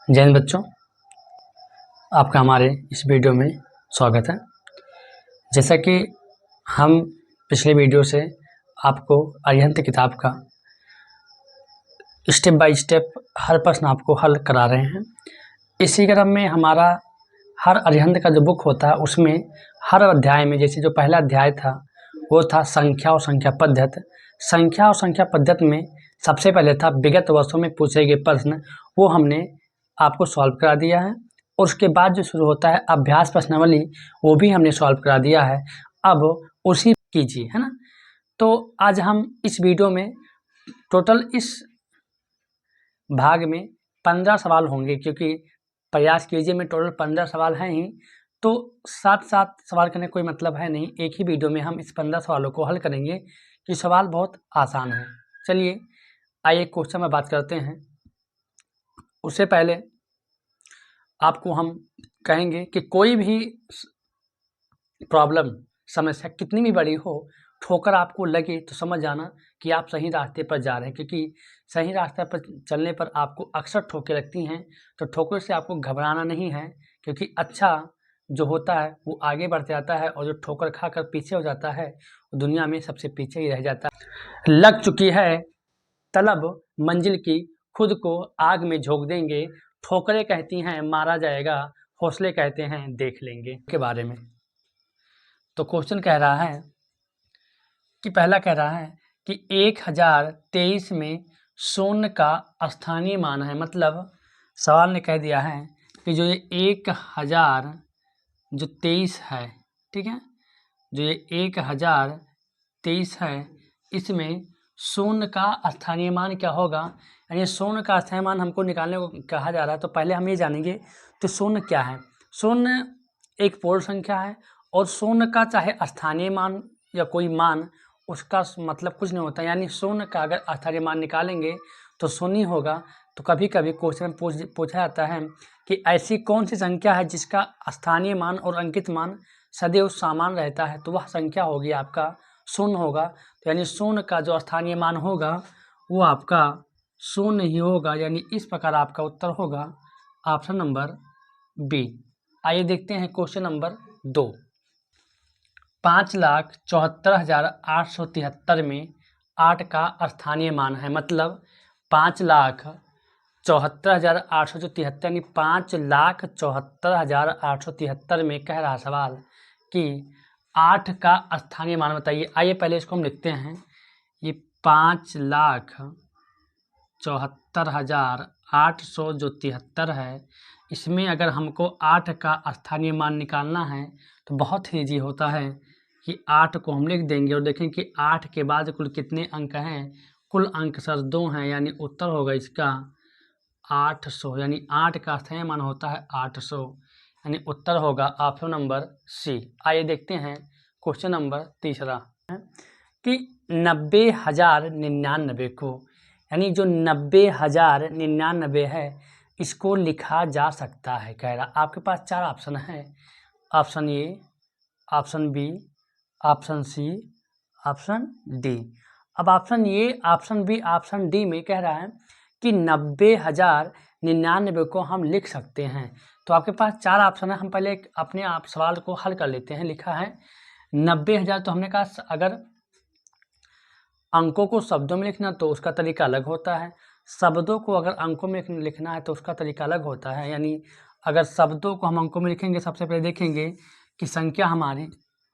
जय हिंद बच्चों, आपका हमारे इस वीडियो में स्वागत है। जैसा कि हम पिछले वीडियो से आपको अरिहंत किताब का स्टेप बाय स्टेप हर प्रश्न आपको हल करा रहे हैं। इसी क्रम में हमारा हर अरिहंत का जो बुक होता है उसमें हर अध्याय में, जैसे जो पहला अध्याय था वो था संख्या और संख्या पद्धति। संख्या और संख्या पद्धति में सबसे पहले था विगत वर्षों में पूछे गए प्रश्न, वो हमने आपको सॉल्व करा दिया है। और उसके बाद जो शुरू होता है अभ्यास प्रश्नावली, वो भी हमने सॉल्व करा दिया है। अब उसी कीजिए, है ना। तो आज हम इस वीडियो में टोटल इस भाग में 15 सवाल होंगे, क्योंकि प्रयास कीजिए में टोटल 15 सवाल हैं ही, तो साथ साथ सवाल करने कोई मतलब है नहीं। एक ही वीडियो में हम इस 15 सवालों को हल करेंगे कि सवाल बहुत आसान है। चलिए आइए क्वेश्चन में बात करते हैं। उससे पहले आपको हम कहेंगे कि कोई भी प्रॉब्लम, समस्या कितनी भी बड़ी हो, ठोकर आपको लगे तो समझ जाना कि आप सही रास्ते पर जा रहे हैं, क्योंकि सही रास्ते पर चलने पर आपको अक्सर ठोकर लगती हैं। तो ठोकर से आपको घबराना नहीं है, क्योंकि अच्छा जो होता है वो आगे बढ़ जाता है, और जो ठोकर खाकर पीछे हो जाता है वो दुनिया में सबसे पीछे ही रह जाता है। लग चुकी है तलब मंजिल की, खुद को आग में झोंक देंगे। ठोकरें कहती हैं मारा जाएगा, हौसले कहते हैं देख लेंगे के बारे में। तो क्वेश्चन कह रहा है कि पहला कह रहा है कि 1023 में शून्य का स्थानीय मान है। मतलब सवाल ने कह दिया है कि जो ये 1023 है, ठीक है, जो ये 1023 है, इसमें शून्य का स्थानीय मान क्या होगा। यानी शून्य का स्थानीय मान हमको निकालने को कहा जा रहा है। तो पहले हम ये जानेंगे तो शून्य क्या है। शून्य एक पूर्ण संख्या है, और शून्य का चाहे स्थानीय मान या कोई मान, उसका मतलब कुछ नहीं होता। यानी शून्य का अगर स्थानीय मान निकालेंगे तो शून्य ही होगा। तो कभी कभी क्वेश्चन पूछा जाता है कि ऐसी कौन सी संख्या है जिसका स्थानीय मान और अंकित मान सदैव समान रहता है, तो वह संख्या होगी आपका शून्य होगा। तो यानी शून्य का जो स्थानीय मान होगा वो आपका शून्य ही होगा। यानी इस प्रकार आपका उत्तर होगा ऑप्शन नंबर बी। आइए देखते हैं क्वेश्चन नंबर 2। 5,74,873 में 8 का स्थानीय मान है। मतलब 5,74,873 यानी 5,74,873 में कह रहा सवाल कि 8 का स्थानीय मान बताइए। आइए पहले इसको हम लिखते हैं। ये 5,74,873 है। इसमें अगर हमको 8 का स्थानीय मान निकालना है तो बहुत ही ईजी होता है कि 8 को हम लिख देंगे और देखें कि 8 के बाद कुल कितने अंक हैं। कुल अंक सर 2 हैं, यानी उत्तर होगा इसका 800। यानी 8 का स्थानीय मान होता है 800, यानी उत्तर होगा ऑप्शन नंबर सी। आइए देखते हैं क्वेश्चन नंबर 3 कि 90,099 को, यानी जो 90,099 है, इसको लिखा जा सकता है। कह रहा आपके पास 4 ऑप्शन हैं। Option A, option B, option C, option D. अब option A, option B, option D में कह रहा है कि 90,099 को हम लिख सकते हैं। तो आपके पास 4 ऑप्शन है। हम पहले अपने आप सवाल को हल कर लेते हैं। लिखा है 90,000, तो हमने कहा अगर अंकों को शब्दों में लिखना तो उसका तरीका अलग होता है, शब्दों को अगर अंकों में लिखना है तो उसका तरीका अलग होता है। यानी अगर शब्दों को हम अंकों में लिखेंगे, सबसे पहले देखेंगे कि संख्या हमारी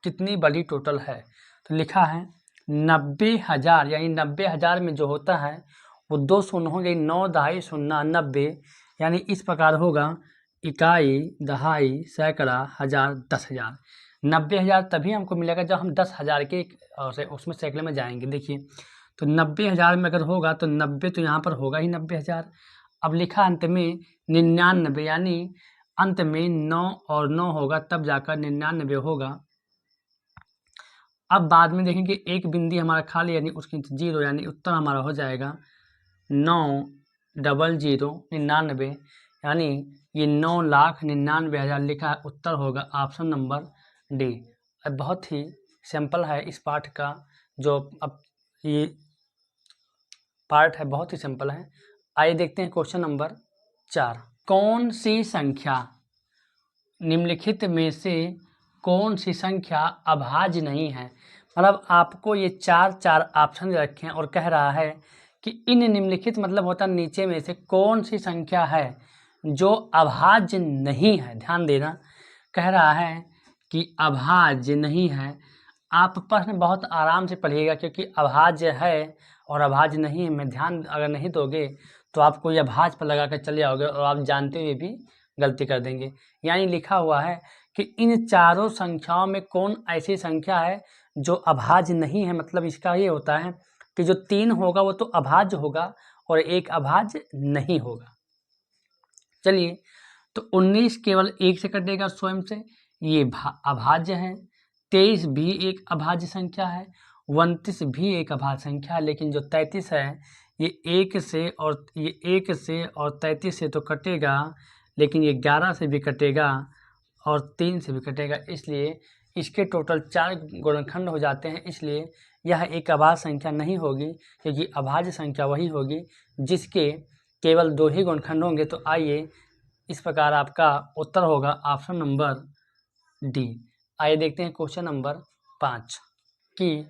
कितनी बड़ी टोटल है। तो लिखा है 90,000, यानी 90,000 में जो होता है वो 2 शून्य होंगे, 9 दहाई 0 90, यानी इस प्रकार होगा इकाई, दहाई, सैकड़ा, हजार, 10,000। 90,000 तभी हमको मिलेगा जब हम 10,000 के उसमें सैकड़े में जाएंगे। देखिए तो 90,000 में अगर होगा तो 90 तो यहाँ पर होगा ही 90,000। अब लिखा अंत में 99, यानी अंत में 9 और 9 होगा, तब जाकर 99 होगा। अब बाद में देखेंगे एक बिंदी हमारा खाली, यानी उसकी 0, यानी उत्तर हमारा हो जाएगा 9,099, यानी ये 9,99,000 लिखा है। उत्तर होगा ऑप्शन नंबर डी। अब बहुत ही सिंपल है इस पाठ का, जो अब ये पार्ट है बहुत ही सिंपल है। आइए देखते हैं क्वेश्चन नंबर 4। कौन सी संख्या निम्नलिखित में से कौन सी संख्या अभाज्य नहीं है। मतलब आपको ये चार ऑप्शन रखे हैं और कह रहा है कि इन निम्नलिखित मतलब होता नीचे में से कौन सी संख्या है जो अभाज्य नहीं है। ध्यान देना, कह रहा है कि अभाज्य नहीं है। आप प्रश्न बहुत आराम से पढ़िएगा क्योंकि अभाज्य है और अभाज्य नहीं है में ध्यान अगर नहीं दोगे तो आपको यह अभाज्य पर लगा कर चले जाओगे और आप जानते हुए भी गलती कर देंगे। यानी लिखा हुआ है कि इन चारों संख्याओं में कौन ऐसी संख्या है जो अभाज्य नहीं है। मतलब इसका ये होता है कि जो 3 होगा वो तो अभाज्य होगा और 1 अभाज्य नहीं होगा। चलिए, तो 19 केवल 1 से कटेगा स्वयं से, ये अभाज्य है। 23 भी एक अभाज्य संख्या है। 29 भी एक अभाज्य संख्या है। लेकिन जो 33 है ये 1 से और 33 से तो कटेगा, लेकिन ये 11 से भी कटेगा और 3 से भी कटेगा। इसलिए इसके टोटल 4 गुणनखंड हो जाते हैं। इसलिए यह एक अभाज्य संख्या नहीं होगी, क्योंकि अभाज्य संख्या वही होगी जिसके केवल 2 ही गुणनखंड होंगे। तो आइए, इस प्रकार आपका उत्तर होगा ऑप्शन नंबर डी। आइए देखते हैं क्वेश्चन नंबर 5 कि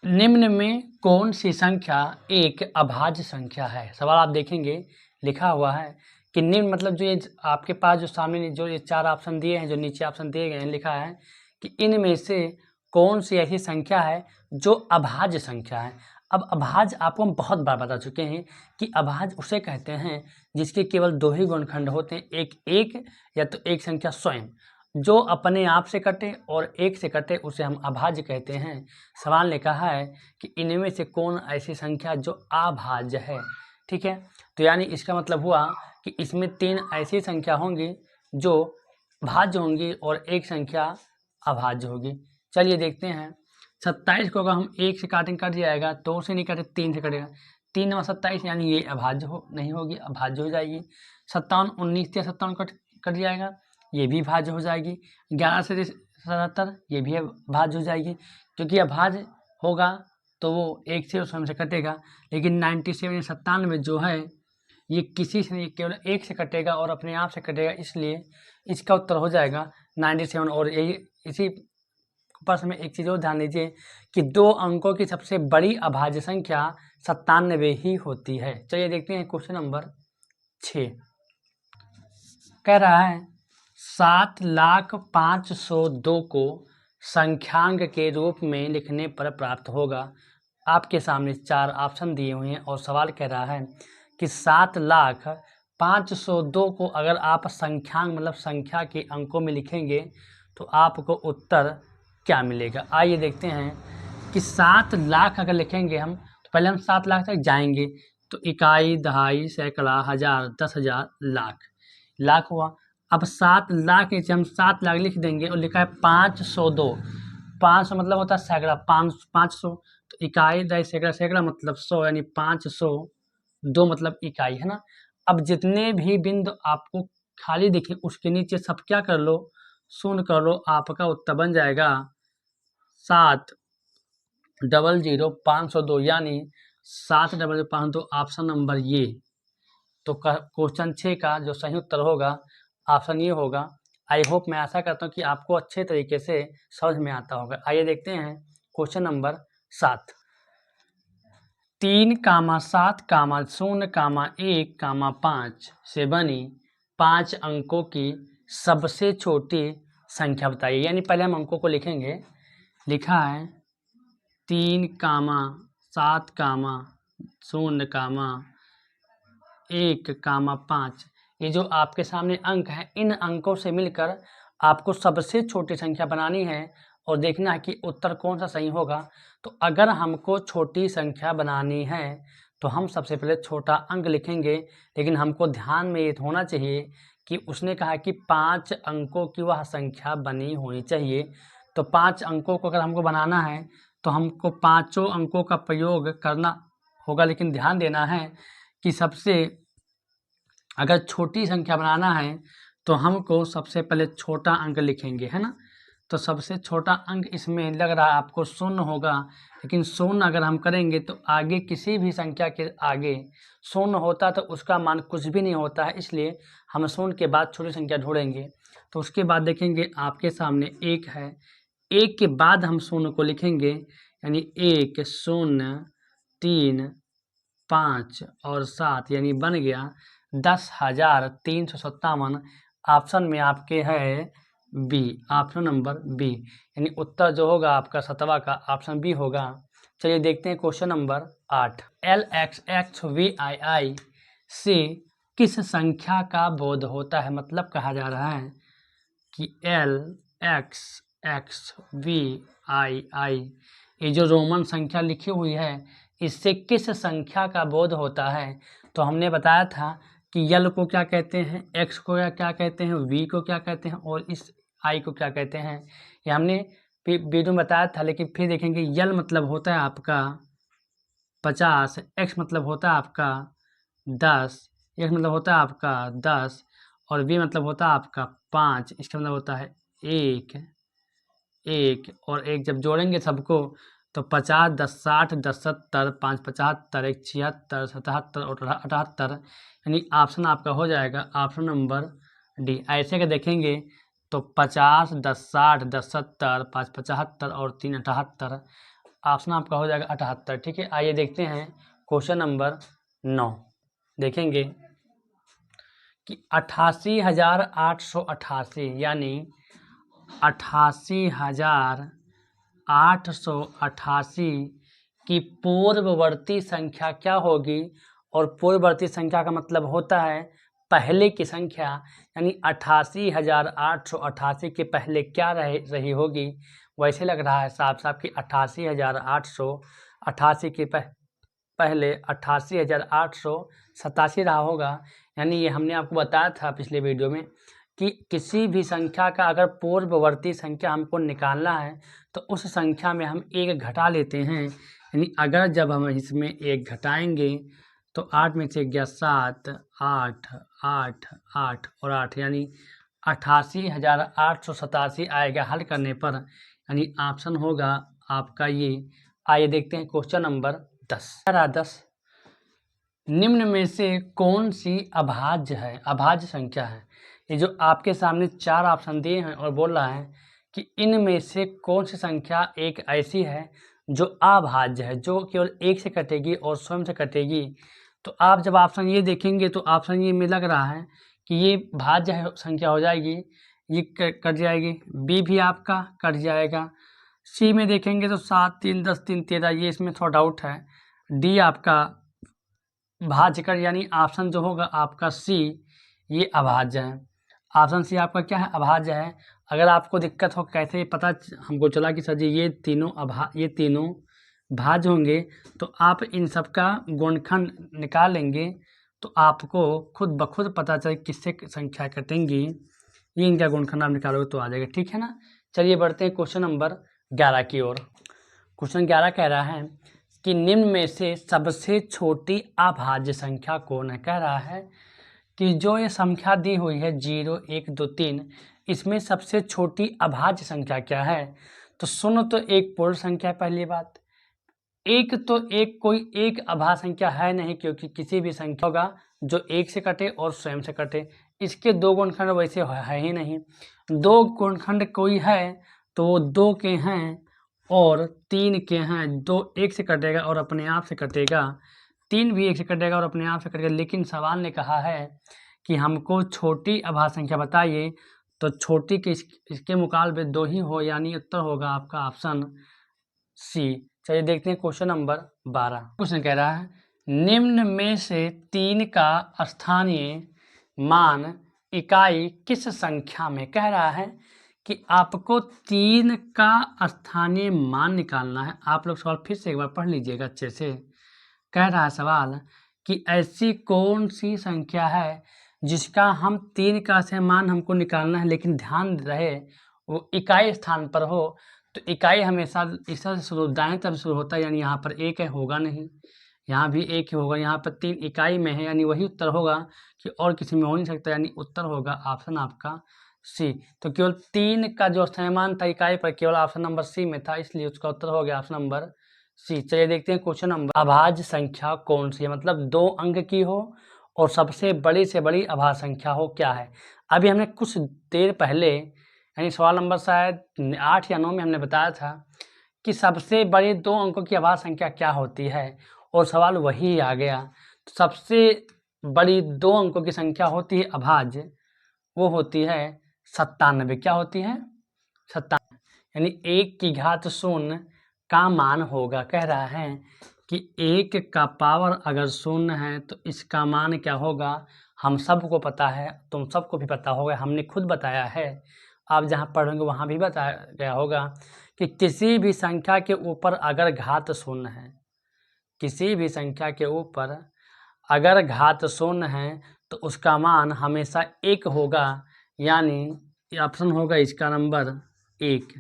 निम्न में कौन सी संख्या एक अभाज्य संख्या है। सवाल आप देखेंगे लिखा हुआ है कि निम्न मतलब जो ये आपके पास जो सामने जो ये 4 ऑप्शन दिए हैं, जो नीचे ऑप्शन दिए गए हैं, लिखा है कि इनमें से कौन सी ऐसी संख्या है जो अभाज्य संख्या है। अब अभाज्य आपको हम बहुत बार बता चुके हैं कि अभाज्य उसे कहते हैं जिसके केवल 2 ही गुणनखंड होते हैं, एक या तो एक संख्या स्वयं जो अपने आप से कटे और 1 से कटे, उसे हम अभाज्य कहते हैं। सवाल ने कहा है कि इनमें से कौन ऐसी संख्या जो अभाज्य है। ठीक है, तो यानी इसका मतलब हुआ कि इसमें 3 ऐसी संख्या होंगी जो भाज्य होंगी और एक संख्या अभाज्य होगी। चलिए देखते हैं। 27 को अगर हम 1 से काटेंगे कट जाएगा, 2 से नहीं कटे 3 से कटेगा। 3 और 27 यानी ये अभाज्य नहीं होगी, अभाज्य हो जाएगी। 57 19 से 57 कट जाएगा, ये भी भाज्य हो जाएगी। 11 से 77 ये भी भाज्य हो जाएगी। क्योंकि अभाज्य होगा तो वो 1 से और स्वयं से कटेगा। लेकिन 97 97 जो है ये किसी से नहीं, केवल 1 से कटेगा और अपने आप से कटेगा। इसलिए इसका उत्तर हो जाएगा 97। और यही इसी प्रश्न में एक चीज़ और ध्यान दीजिए कि 2 अंकों की सबसे बड़ी अभाज्य संख्या 97 ही होती है। चलिए देखते हैं क्वेश्चन नंबर 6। कह रहा है 7,05,102 को संख्यांक के रूप में लिखने पर प्राप्त होगा। आपके सामने 4 ऑप्शन दिए हुए हैं और सवाल कह रहा है कि 7,05,102 को अगर आप संख्यांक मतलब संख्या के अंकों में लिखेंगे तो आपको उत्तर क्या मिलेगा। आइए देखते हैं कि 7 लाख अगर लिखेंगे हम तो पहले हम 7 लाख तक जाएंगे तो इकाई, दहाई, सैकड़ा, हजार, 10,000, लाख हुआ। अब 7 लाख नीचे हम 7 लाख लिख देंगे और लिखा है 502। 500 मतलब होता है सैकड़ा, 500 तो इकाई, दहाई, सैकड़ा मतलब 100 यानी 502 मतलब इकाई है ना। अब जितने भी बिंदु आपको खाली दिखे उसके नीचे सब क्या कर लो, शून्य कर लो। आपका उत्तर बन जाएगा 7,00,502 यानी 7,00,502 ऑप्शन नंबर ये। तो क्वेश्चन 6 का जो सही उत्तर होगा ऑप्शन ये होगा। आई होप, मैं आशा करता हूँ कि आपको अच्छे तरीके से समझ में आता होगा। आइए देखते हैं क्वेश्चन नंबर 7। 3,7,0,1,5 से बनी 5 अंकों की सबसे छोटी संख्या बताइए। यानी पहले हम अंकों को लिखेंगे। लिखा है 3,7,0,1,5। ये जो आपके सामने अंक है, इन अंकों से मिलकर आपको सबसे छोटी संख्या बनानी है और देखना है कि उत्तर कौन सा सही होगा। तो अगर हमको छोटी संख्या बनानी है तो हम सबसे पहले छोटा अंक लिखेंगे। लेकिन हमको ध्यान में ये होना चाहिए कि उसने कहा कि 5 अंकों की वह संख्या बनी होनी चाहिए। तो 5 अंकों को अगर हमको बनाना है तो हमको 5 अंकों का प्रयोग करना होगा। लेकिन ध्यान देना है कि सबसे अगर छोटी संख्या बनाना है तो हमको सबसे पहले छोटा अंक लिखेंगे, है ना। तो सबसे छोटा अंक इसमें लग रहा है आपको शून्य होगा, लेकिन शून्य अगर हम करेंगे तो आगे किसी भी संख्या के आगे शून्य होता तो उसका मान कुछ भी नहीं होता है, इसलिए हम शून्य के बाद छोटी संख्या ढूंढेंगे। तो उसके बाद देखेंगे आपके सामने 1 है, 1 के बाद हम शून्य को लिखेंगे, यानी 1 0 3 5 और 7, यानी बन गया 10,357। ऑप्शन में आपके है बी, ऑप्शन नंबर बी, यानी उत्तर जो होगा आपका 7वां का ऑप्शन बी होगा। चलिए देखते हैं क्वेश्चन नंबर 8। LXXVII से किस संख्या का बोध होता है? मतलब कहा जा रहा है कि LXXVII ये जो रोमन संख्या लिखी हुई है इससे किस संख्या का बोध होता है? तो हमने बताया था कि यल को क्या कहते हैं, एक्स को क्या कहते हैं, वी को क्या कहते हैं और इस आई को क्या कहते हैं, ये हमने वीडियो में बताया था। लेकिन फिर देखेंगे यल मतलब होता है आपका 50, एक्स मतलब होता है आपका 10, एक्स मतलब होता है आपका 10 और वी मतलब होता है आपका 5, इसका मतलब होता है 1 और 1 जब जोड़ेंगे सबको तो 50 10 60 10 70 5 75 1 76 77 और 78, यानी ऑप्शन आपका हो जाएगा ऑप्शन नंबर डी। ऐसे का देखेंगे तो 50 10 60 10 70 5 75 और 3 78, ऑप्शन आपका हो जाएगा 78। ठीक है, आइए देखते हैं क्वेश्चन नंबर 9। देखेंगे कि 88,888 यानी 88,888 की पूर्ववर्ती संख्या क्या होगी? और पूर्ववर्ती संख्या का मतलब होता है पहले की संख्या, यानी 88,888 के पहले क्या रही होगी। वैसे लग रहा है साफ साफ कि 88,888 के पहले 88,887 रहा होगा। यानी ये हमने आपको बताया था पिछले वीडियो में कि किसी भी संख्या का अगर पूर्ववर्ती संख्या हमको निकालना है तो उस संख्या में हम 1 घटा लेते हैं। यानी अगर जब हम इसमें 1 घटाएंगे तो 8 में से गया 7, 8 8 8 और 8, यानी 88,887 आएगा हल करने पर, यानी ऑप्शन होगा आपका ये। आइए देखते हैं क्वेश्चन नंबर 10। निम्न में से कौन सी अभाज्य है, अभाज्य संख्या है? ये जो आपके सामने 4 ऑप्शन दिए हैं और बोल रहा है कि इनमें से कौन सी संख्या एक ऐसी है जो अभाज्य है, जो केवल 1 से कटेगी और स्वयं से कटेगी। तो आप जब ऑप्शन ये देखेंगे तो ऑप्शन ये में लग रहा है कि ये भाज्य संख्या हो जाएगी, ये कट जाएगी, बी भी आपका कट जाएगा, सी में देखेंगे तो 7 3 10 3 13, ये इसमें थोड़ा डाउट है, डी आपका भाज्य कर, यानी ऑप्शन जो होगा आपका सी ये अभाज्य है। ऑप्शन सी आपका क्या है, अभाज्य है। अगर आपको दिक्कत हो कैसे पता हमको चला कि सर जी ये तीनों भाज्य होंगे, तो आप इन सब का गुणनखंड निकाल लेंगे तो आपको खुद ब खुद पता चले किससे संख्या कटेंगी, ये इनका गुणनखंड आप निकालोगे तो आ जाएगा। ठीक है ना। चलिए बढ़ते हैं क्वेश्चन नंबर 11 की ओर। क्वेश्चन 11 कह रहा है कि निम्न में से सबसे छोटी अभाज्य संख्या कौन है? कह रहा है कि जो ये संख्या दी हुई है 0 1 2 3, इसमें सबसे छोटी अभाज्य संख्या क्या है? तो शून्य तो एक पूर्ण संख्या है, पहली बात। एक तो एक कोई एक अभाज्य संख्या है नहीं, क्योंकि किसी भी संख्या होगा जो 1 से कटे और स्वयं से कटे। इसके 2 गुणनखंड वैसे है ही नहीं। 2 गुणनखंड कोई है तो वो 2 के हैं और 3 के हैं। 2 1 से कटेगा और अपने आप से कटेगा, 3 भी 1 से कटेगा और अपने आप से कटेगा। लेकिन सवाल ने कहा है कि हमको छोटी अभाज्य संख्या बताइए, तो छोटी के इसके मुकाबले 2 ही हो, यानी उत्तर होगा आपका ऑप्शन सी। चलिए देखते हैं क्वेश्चन नंबर 12। क्वेश्चन कह रहा है निम्न में से 3 का स्थानीय मान इकाई किस संख्या में? कह रहा है कि आपको 3 का स्थानीय मान निकालना है। आप लोग सवाल फिर से एक बार पढ़ लीजिएगा अच्छे से। कह रहा है सवाल कि ऐसी कौन सी संख्या है जिसका हम 3 का मान हमको निकालना है, लेकिन ध्यान रहे वो इकाई स्थान पर हो। तो इकाई हमेशा इस तरह से शुरू दाएं तरफ शुरू होता है, यानी यहाँ पर 1 है, होगा नहीं, यहाँ भी 1 ही होगा, यहाँ पर 3 इकाई में है, यानी वही उत्तर होगा कि और किसी में हो नहीं सकता, यानी उत्तर होगा ऑप्शन आपका सी। तो केवल 3 का जो स्थायमान था इकाई पर केवल ऑप्शन नंबर सी में था, इसलिए उसका उत्तर हो गया ऑप्शन नंबर सी। चलिए देखते हैं क्वेश्चन नंबर। अभाज्य संख्या कौन सी है, मतलब 2 अंक की हो और सबसे बड़ी से बड़ी अभाज्य संख्या हो, क्या है। अभी हमने कुछ देर पहले यानी सवाल नंबर शायद 8 या 9 में हमने बताया था कि सबसे बड़ी 2 अंकों की अभाज्य संख्या क्या होती है, और सवाल वही आ गया। सबसे बड़ी 2 अंकों की संख्या होती है अभाज्य, वो होती है 97। क्या होती है? 97, यानी 1 की घात 0 का मान होगा। कह रहा है कि 1 का पावर अगर 0 है तो इसका मान क्या होगा, हम सबको पता है, तुम सबको भी पता होगा, हमने खुद बताया है, आप जहाँ पढ़ोगे वहाँ भी बताया गया होगा कि किसी भी संख्या के ऊपर अगर घात 0 है, किसी भी संख्या के ऊपर अगर घात 0 है तो उसका मान हमेशा 1 होगा, यानी ऑप्शन होगा इसका नंबर 1,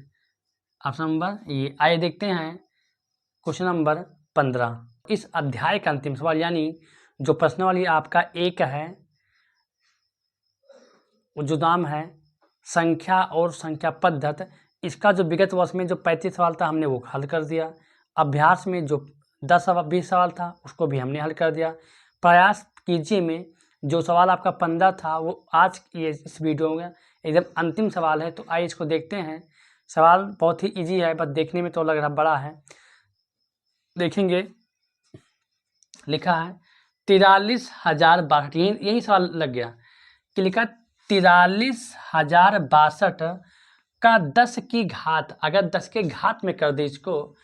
ऑप्शन नंबर ये। आइए देखते हैं क्वेश्चन नंबर 15। इस अध्याय का अंतिम सवाल, यानी जो प्रश्नावली आपका 1 है, जो नाम है संख्या और संख्या पद्धत, इसका जो विगत वर्ष में जो 35 सवाल था हमने वो हल कर दिया। अभ्यास में जो 20 सवाल था उसको भी हमने हल कर दिया। प्रयास कीजिए में जो सवाल आपका 15 था वो आज ये इस वीडियो में एकदम अंतिम सवाल है, तो आइए इसको देखते हैं। सवाल बहुत ही इजी है, बस देखने में तो लग रहा बड़ा है। देखेंगे लिखा है 43,062, यही सवाल लग गया कि लिखा 43,062 का 10 की घात, अगर 10 के घात में कर दे इसको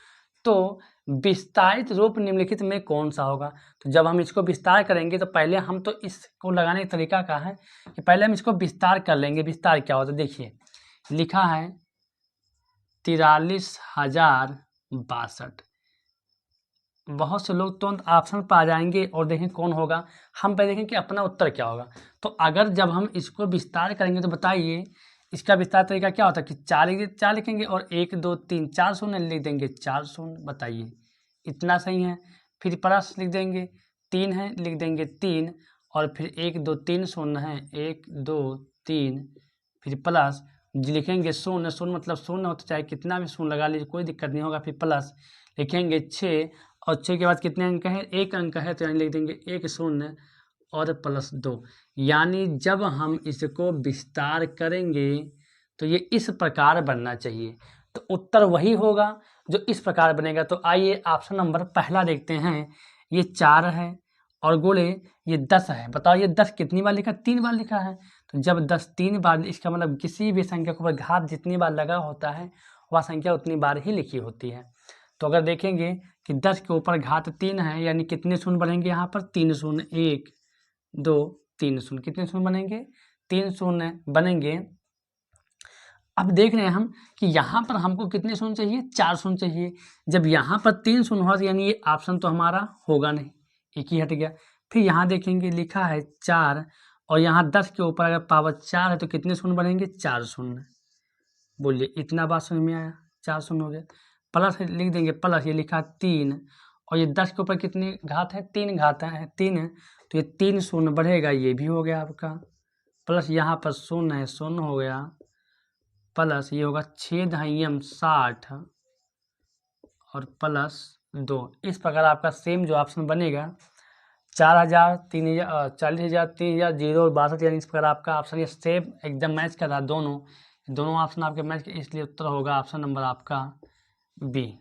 तो विस्तारित रूप निम्नलिखित में कौन सा होगा। तो जब हम इसको विस्तार करेंगे तो पहले हम तो इसको लगाने का तरीका क्या है कि पहले हम इसको विस्तार कर लेंगे। विस्तार क्या होता है, देखिए लिखा है 43,062। बहुत से लोग तुरंत ऑप्शन पर आ जाएंगे और देखें कौन होगा, हम पहले देखें कि अपना उत्तर क्या होगा। तो अगर जब हम इसको विस्तार करेंगे तो बताइए इसका विस्तार तरीका क्या होता है कि 4 लिखेंगे और 1 2 3 4 शून्य लिख देंगे, 4 शून्य। बताइए इतना सही है। फिर प्लस लिख देंगे, 3 है लिख देंगे 3, और फिर 1 2 3 शून्य है, 1 2 3, फिर प्लस लिखेंगे शून्य, शून्य मतलब शून्य हो तो चाहे कितना भी शून्य लगा लीजिए कोई दिक्कत नहीं होगा। फिर प्लस लिखेंगे 6, और 6 के बाद कितने अंक हैं, 1 अंक है तो यानी लिख देंगे 1 शून्य और प्लस 2। यानी जब हम इसको विस्तार करेंगे तो ये इस प्रकार बनना चाहिए, तो उत्तर वही होगा जो इस प्रकार बनेगा। तो आइए ऑप्शन नंबर पहला देखते हैं। ये 4 है और गुणे ये 10 है। बताओ ये 10 कितनी बार लिखा, 3 बार लिखा है। तो जब 10 3 बार, इसका मतलब किसी भी संख्या के ऊपर घात जितनी बार लगा होता है वह संख्या उतनी बार ही लिखी होती है। तो अगर देखेंगे कि 10 के ऊपर घात 3 है, यानी कितने शून्य बनेंगे यहाँ पर, 3 शून्य, 1 2 3 शून्य, कितने शून्य बनेंगे, 3 शून्य बनेंगे। अब देख रहे हैं हम कि यहाँ पर हमको कितने शून्य चाहिए, 4 शून्य चाहिए। जब यहाँ पर 3 शून्य हुआ तो यानी ये ऑप्शन तो हमारा होगा नहीं, एक ही हट गया। फिर यहाँ देखेंगे लिखा है 4, और यहाँ 10 के ऊपर अगर पावर 4 है तो कितने शून्य बनेंगे, 4 शून्य। बोलिए इतना बात समझ में आया, 4 शून्य हो गया। प्लस लिख देंगे, प्लस ये लिखा 3, और ये 10 के ऊपर कितनी घात है, 3 घात है, 3 है, तो ये 3 शून्य बढ़ेगा, ये भी हो गया आपका। प्लस यहाँ पर शून्य है, शून्य हो गया, प्लस ये होगा 6 60 और प्लस 2। इस प्रकार आपका सेम जो ऑप्शन बनेगा 4,000 3,000 40,000 3,000 0 और 62, यानी इस प्रकार आपका ऑप्शन ये सेम एकदम मैच कर रहा है। दोनों ऑप्शन आपके मैच, इसलिए उत्तर होगा ऑप्शन नंबर आपका बी।